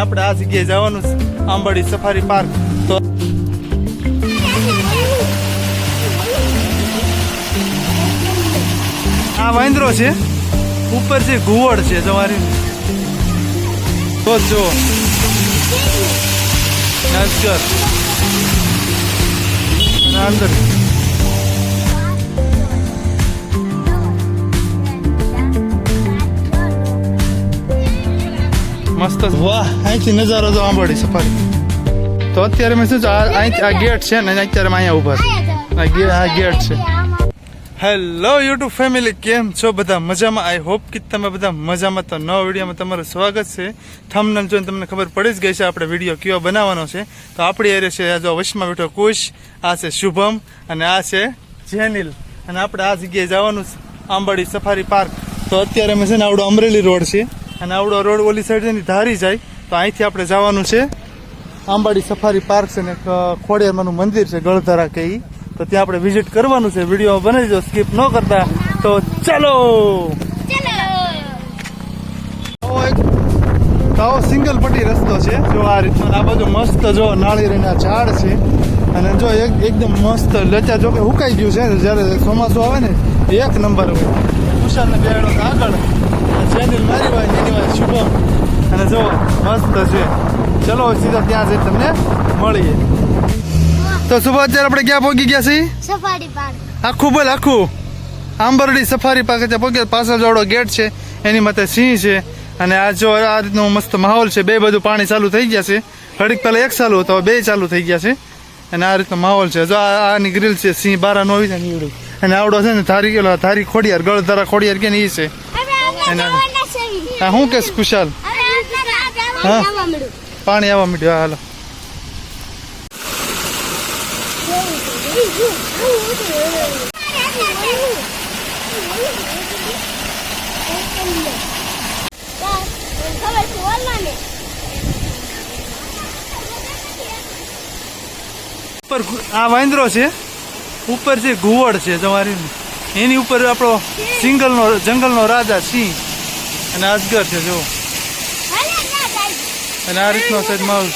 આપણે આ જગ્યાએ જવાનું છે આંબાડી સફારી પાર્ક. તો આ વાંદરો છે, ઉપર છે ઘુવડ છે તમારી. તો જો અંદર મસ્ત. વાહ, અહીંથી નજારો જો આંબાડી સફારી. તો અત્યારે મેં શું છે અહીં આ ગેટ છે ને અત્યારે અમે અહીંયા ઉભા છે. આ ગેટ છે. હેલો યુટ્યુબ ફેમિલી, કેમ છો બધા? મજામાં? આઈ હોપ કે તમે બધા મજામાં. તો નવા વિડીયોમાં તમારું સ્વાગત છે. થંબનેલ જોઈને તમને ખબર પડી જ ગઈ છે આપણે વિડીયો કેવો બનાવવાનો છે. તો આપણી એરે છે જો વશમાં બેઠો કુશ, આ છે શુભમ અને આ છે જેનિલ. અને આપણે આ જગ્યાએ જવાનું છે આંબાડી સફારી પાર્ક. તો અત્યારે અમે છે ને આવડો અમરેલી રોડ છે અને આવડો રોડ ઓલી સાઈડ ધારી જાય. તો અહીંથી આપણે જવાનું છે આંબાડી સફારી પાર્ક છે ને ખોડિયારમાંનું મંદિર છે ગળધરા કે ઈ. તો ત્યાં આપણે વિઝિટ કરવાનું છે. વિડીયો બનાવી દો, સ્કીપ ન કરતા. તો ચાલો. આવો સિંગલ પટ્ટી રસ્તો છે જો આ રીતનો. આ બાજુ મસ્ત જો નાળિયેરીના ઝાડ છે અને જો એકદમ મસ્ત લચા. જો કે હુકાઈ ગયું છે જયારે ચોમાસું આવે ને એક નંબર હોય. કુશાલને બેડો આગળ, જેનિલ મારી હોય, એની હોય શુભમ. અને જો મસ્ત છે. ચલો સીધા ત્યાં જઈ તમને મળીએ. તો સુબહ અત્યારે આપણે ક્યાં પહોંચી ગયા છીએ? Safari park. આખું બોલ, આખું આંબરડી સફારી પાર્ક ત્યાં પહોંચ્યા. પાછળ જોડો ગેટ છે, એની માથે સિંહ છે. અને આ જો આ રીતનો મસ્ત માહોલ છે. બે બધું પાણી ચાલુ થઈ ગયા છે. ઘડીક પહેલા એક ચાલુ હતો, બે ચાલુ થઈ ગયા છે. અને આ રીતનો માહોલ છે. જો આની ગ્રીલ છે, સિંહ બારા નો આવી જાય નીવડું. અને આવડો છે ને ધારી ખોડિયાર, ગળધરા ખોડિયાર કે ને ઈ છે. શું કે કુશાલ? હા, પાણી આવવા માંડ્યું. હાલો. આ વાંદરો છે, ઉપર છે ઘુવડ છે તમારી. એની ઉપર આપણો જંગલનો રાજા સિંહ અને અજગર છે જો. અને આ રીતનો છે માહોલ.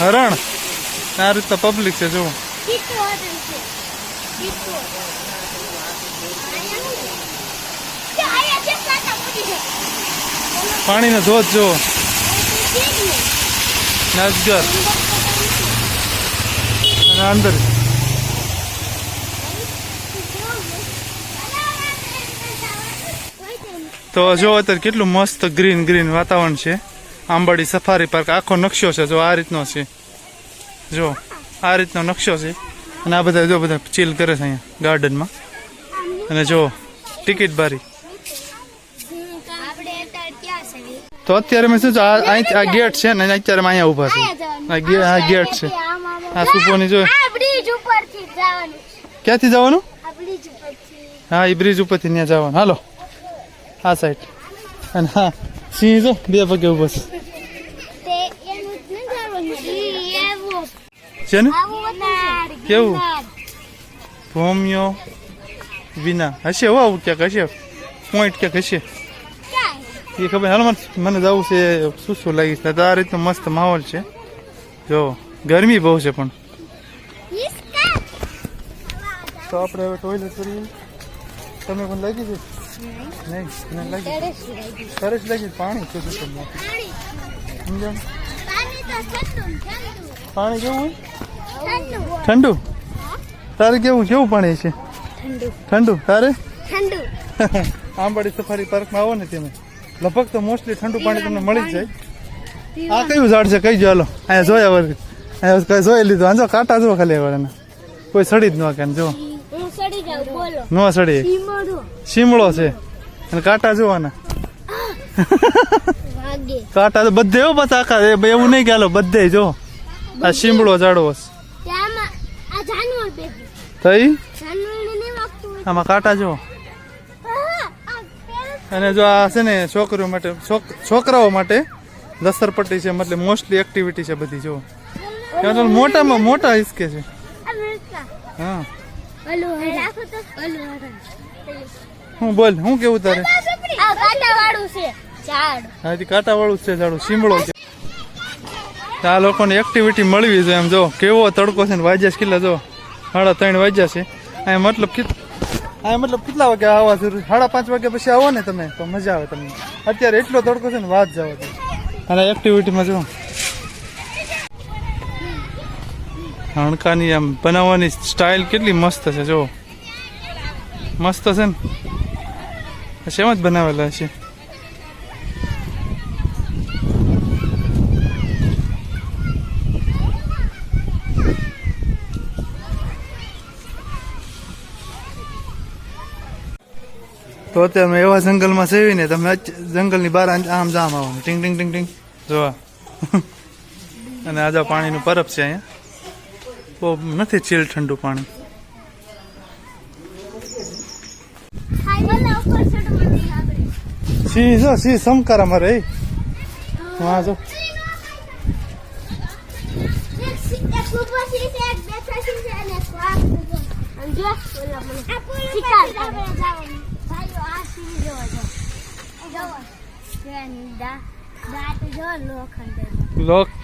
હરણ. આ રીતના પબ્લિક છે જો. પાણીનો ધોધ જો. અજગર અને અંદર. તો જો અત્યારે કેટલું મસ્ત ગ્રીન વાતાવરણ છે. આંબાડી સફારી પાર્ક આખો નકશો છે જો આ રીતનો છે. જો આ રીતનો નકશો છે. અને આ બધા જો બધા ચીલ કરે છે અહીંયા ગાર્ડનમાં. અને જો ટિકિટ બારી. તો અત્યારે મેં શું છે આ ગેટ છે ને અત્યારે અમે અહીંયા ઉભા છે. આ ગેટ છે. આ સુપોની જો. ક્યાંથી જવાનું? હા, એ બ્રિજ ઉપરથી ત્યાં જવાનું. હાલો આ સાઈડ. અને હા, સિંહ જો બે પગે ઉભો છે ને. કેવું ભોમિયો વિના હશે હો, આવું ક્યાંક હશે, પોઈન્ટ ક્યાંક હશે એ ખબર. હાલ મને જવું છે, શું લાગીશ. તો આ રીતનો મસ્ત માહોલ છે જો. ગરમી બહુ છે પણ. તો આપણે હવે ટોયલેટ કરીએ. તમે પણ લાગી છે? નહીં લાગી. સરસ લાગી. પાણી શું સમજાણ? પાણી કેવું હોય? ઠંડુ. તારે કેવું પાણી છે? ઠંડુ. તારે? આંબાડી સફારી પાર્કમાં આવો ને તમે લગભગ તો મોસ્ટલી ઠંડુ પાણી તમને મળી જ જાય. આ કયું ઝાડ છે? કઈ જો. હાલો અહીંયા જોયા વર અહીંયા જોઈ લીધું. આ જો કાંટા જો ખાલી વાળાના. કોઈ સડી જ ન કે જો ન સડી. શીમળો છે અને કાંટા જોવાના. કાંટા તો બધે હો બસ આખા. એવું નહીં કે હાલો બધે જો. આ શીમળો ઝાડવો થઈ. આમાં કાંટા જો. અને જો આ છે ને છોકરીઓ માટે, છોકરાઓ માટે લસરપટ્ટી છે. મતલબ મોસ્ટલી એક્ટિવિટી છે બધી જો. મોટામાં મોટા હિસકે છે. હા, હું બોલ, હું કેવું તારે? આથી કાંટા વાળું છે ઝાડું સીમળો છે. આ લોકોને એક્ટિવિટી મળવી જોઈએ. એમ જો કેવો તડકો છે ને વાગ્યા છે કેટલા જો 3:30 વાગ્યા છે. આ મતલબ કેટલા વાગે આવવા જરૂર? 5:30 વાગ્યા પછી આવો ને તમે તો મજા આવે તમને. અત્યારે એટલો તડકો છે ને વાત જાવ. અને એક્ટિવિટીમાં જો હાણકાની આમ બનાવવાની સ્ટાઇલ કેટલી મસ્ત છે. જો મસ્ત છે ને. શેમ જ બનાવેલા છે. તો અત્યારે મેં એવા જંગલમાં સેવીને તમે જંગલની બહાર આમ જામ આવવાનું ટીંગ ટીંગ ટીંગ ટીંગ જોવા. અને આજે પાણીનું પરબ છે અહીંયા. બહુ નથી ચીલ ઠંડુ પાણી. સિંહ સમકાર અમારે હા જો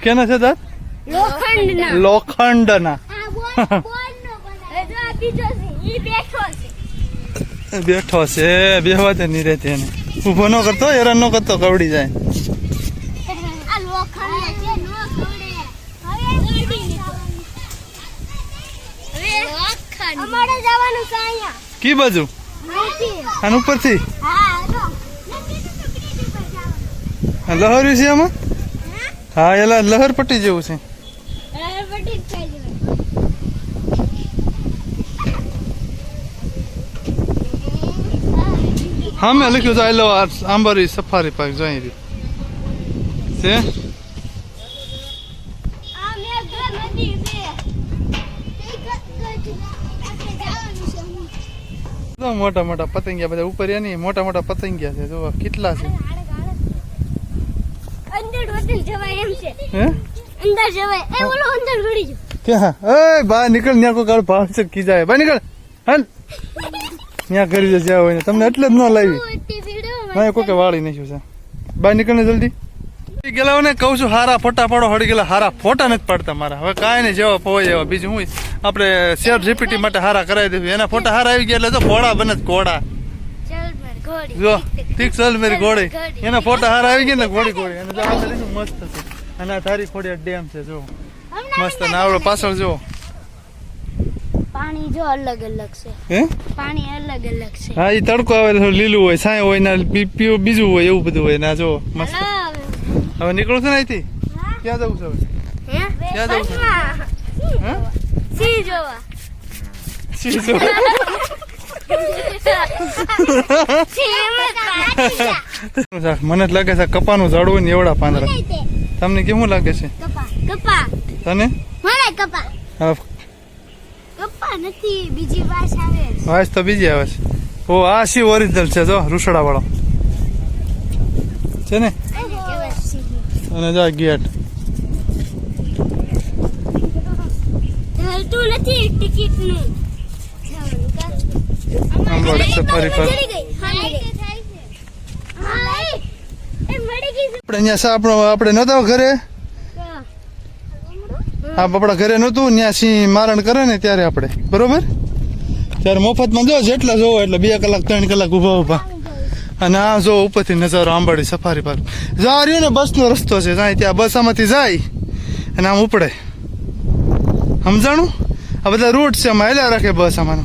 કેના છે દાંત? લોખંડના. બેઠો છે બેહવા તે નહીં રહેતી એને. ઉભો ન કરતો હેરાન ન કરતો કવડી જાય. કી બાજુ? આન ઉપરથી લહર છે આમાં. હા એલા લહર પટ્ટી જેવું છે. હા મેં લખ્યું છે આઈ લવ આંબારી સફારી પાર્ક જોઈ રહ્યું છે. મોટા મોટા પતંગિયા બધા ઉપર એની મોટા મોટા પતંગિયા છે. જો કેટલા છે. બહાર નીકળ ત્યાં કોઈ ગાળ ભાવ છે કી જાય. બહાર નીકળ હાલ ત્યાં કરી દે જ્યાં હોય ને. તમને એટલે જ ન લાવી કોઈ વાળી નાખ્યું છે. બહાર નીકળ ને જલ્દી. ગયેલા ને કઉ છું હારા ફોટા પાડો. હળી ગયેલા હારા ફોટા નથી પાડતા મારા. હવે કાંઈ નહીં જેવા પોય એવા. બીજું હું આપણે શેર જીપીટી માટે હારા કરાવી દેવું. એના ફોટા હારા આવી ગયા એટલે તો ઘોડા બને ઘોડા. જો ઠીક ચલ મેરી ઘોડી. એના ફોટા હારા આવી ગયા ને ઘોડી ઘોડી. અને મસ્ત છે. અને આ ધારી ખોડિયા ડેમ છે જો મસ્ત. અને આવડો પાછળ જો પાણી જો અલગ અલગ છે. હે પાણી અલગ અલગ છે. હા એ તડકો આવે લીલું હોય છાંય હોય ને બીજું હોય એવું બધું હોય. ના જો મસ્ત. હવે નીકળું છે ને અહીંથી ક્યાં જવું છે? હવે ક્યાં જવું છે? સિંહ જોવા. સિંહ જોવા. મને લાગે છે કપાનું ઝાડ હોય ને એવડા પાંદડા. તમને કેવું લાગે છે? તને? કપા નથી બીજી વાસ આવે. વાસ તો બીજી આવે છે. ઓ આ સી ઓરિજિનલ છે જો રૂસડા વાળો છે ને. અને જા ગેટ તું નથી ટિકિટ નહીં. આંબાડી સફારી પાર્ક. આપણે નતા ઘરે આપણા ઘરે નતું ત્યાં સિંહ મારણ કરે ને ત્યારે આપણે બરોબર ત્યારે મફતમાં જો જેટલા જોવો એટલે 2 કલાક 3 કલાક ઉભા. અને આ જો ઉપરથી નજારો આંબાડી સફારી પાર્ક. જ્યાં રહ્યું ને બસનો રસ્તો છે જાય ત્યાં બસ આમાંથી જાય અને આમ ઉપડે. સમજાણું? આ બધા રૂટ છે આમાં હેલા રાખે બસ આમાં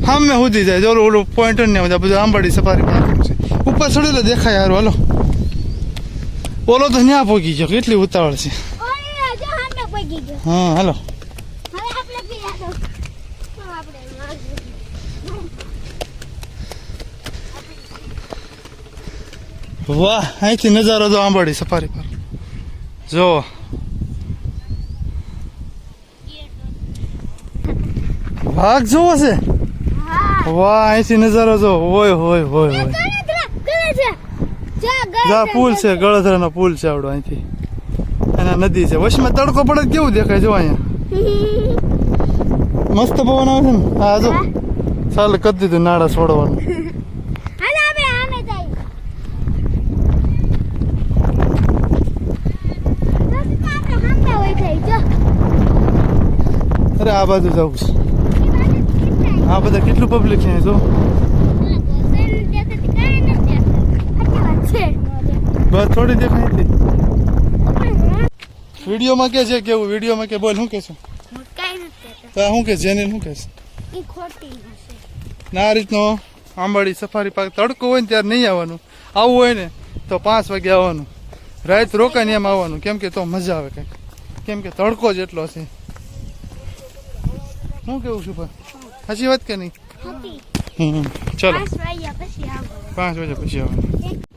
આમ મેં સુધી જાય. જો ઓલું પોઈન્ટ ને બધા બધું આંબાડી સફારી પાર્ક છે. ઉપર ચડેલો દેખાય યાર. હાલો ઓલો તો ન્યા પોગી ગયો. કેટલી ઉતાવળ છે. હા હાલો. વાહ અહીંથી નજારો જો આંબાડી સફારી પાર્ક જો. વાઘ જોવો છે? વાહ અહીંથી નજારો જો. હોય હોય હોય હોય. જા પુલ છે ગળધરાનો પુલ છે આવડો અહીંથી. અને નદી છે વચમાં તડકો પડે કેવું દેખાય જો અહીંયા. મસ્ત પવન આવે છે ને. હા જો ચાલ કરી દીધું નાળા છોડવાનું. મારે આ બાજુ જવું છે આ બધા કેટલું પબ્લિક છે જો બસ થોડી દેખાય હતી વિડીયોમાં કે છે કેવું વિડીયોમાં કે બોલ શું કે છે તો શું કે જેને શું કે છે ના આ રીતનો આંબાડી સફારી પાર્ક તડકો હોય ને ત્યારે નહીં આવવાનું આવવું હોય ને તો 5 વાગે આવવાનું રાત રોકાઈને એમ આવવાનું કેમ કે તો મજા આવે કંઈક કેમ કે તડકો જ એટલો છે શું કેવું છું પણ સાચી વાત કે નહીં ચલો 5 વાગ્યા પછી આવવાનું